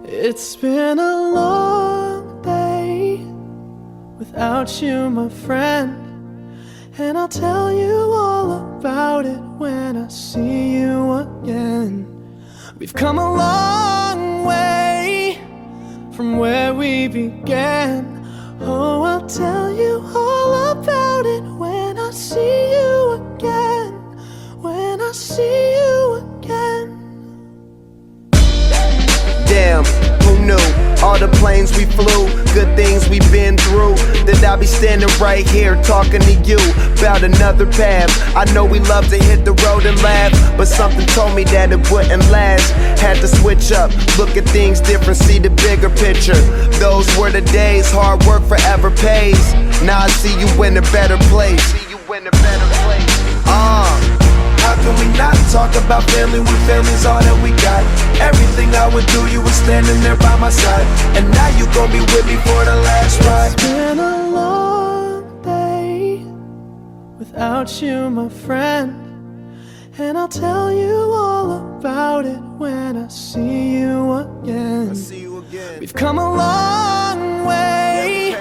It's been a long day without you, my friend, and I'll tell you all about it when I see you again. We've come a long way from where we began. Oh, I'll tell you all about it when I see you again. When I see you again. Damn, who knew? All the planes we flew, good things we've been through, that I'll be standing right here talking to you about another path. I know we love to hit the road and laugh, but something told me that it wouldn't last. Had to switch up, look at things different, see the bigger picture. Those were the days, hard work forever pays. Now I see you in a better place. How can we not talk about family when family's all that we got? Everything I would do, you were standing there by my side, and now you gon' be with me for the last ride. It's been a long day without you, my friend, and I'll tell you all about it when I see you again. We've come a long way,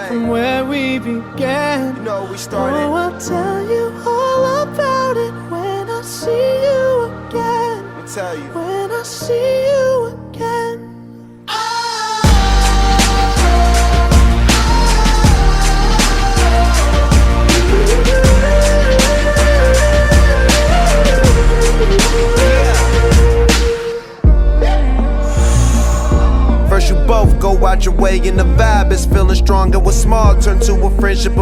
from where we began. You know we started. Oh, I'll tell you all about it when I see you again. I'll tell you. When I see you again. First you both go out your way and the vibe is feeling strong. And what's small turn to a friendship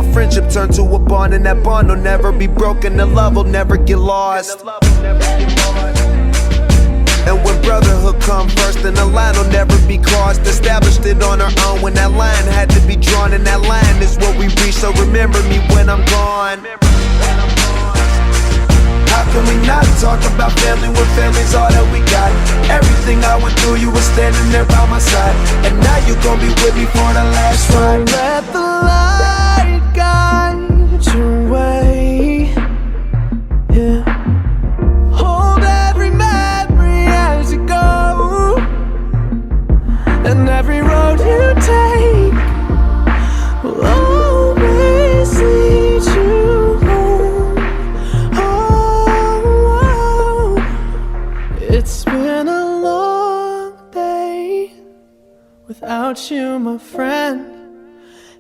turn to a bond, and that bond will never be broken. The love will never get lost. And when brotherhood come first, then the line will never be crossed. Established it on our own when that line had to be drawn, and that line is what we reach. So remember me when I'm gone. How can we not talk about family when family's all that we got? Everything I went through, you were standing there by my side, and now you gon' be with me for the last ride. Let the light guide your way. Yeah. Hold every memory as you go, and every road you take will always lead you home. Oh, it's been a long day without you, my friend,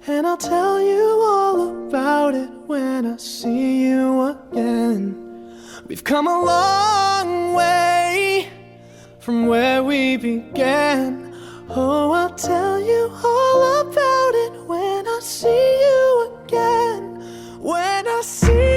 and I'll tell you all about it when I see you again. We've come a long way from where we began. Oh, I'll tell you all about it when I see you again. When I see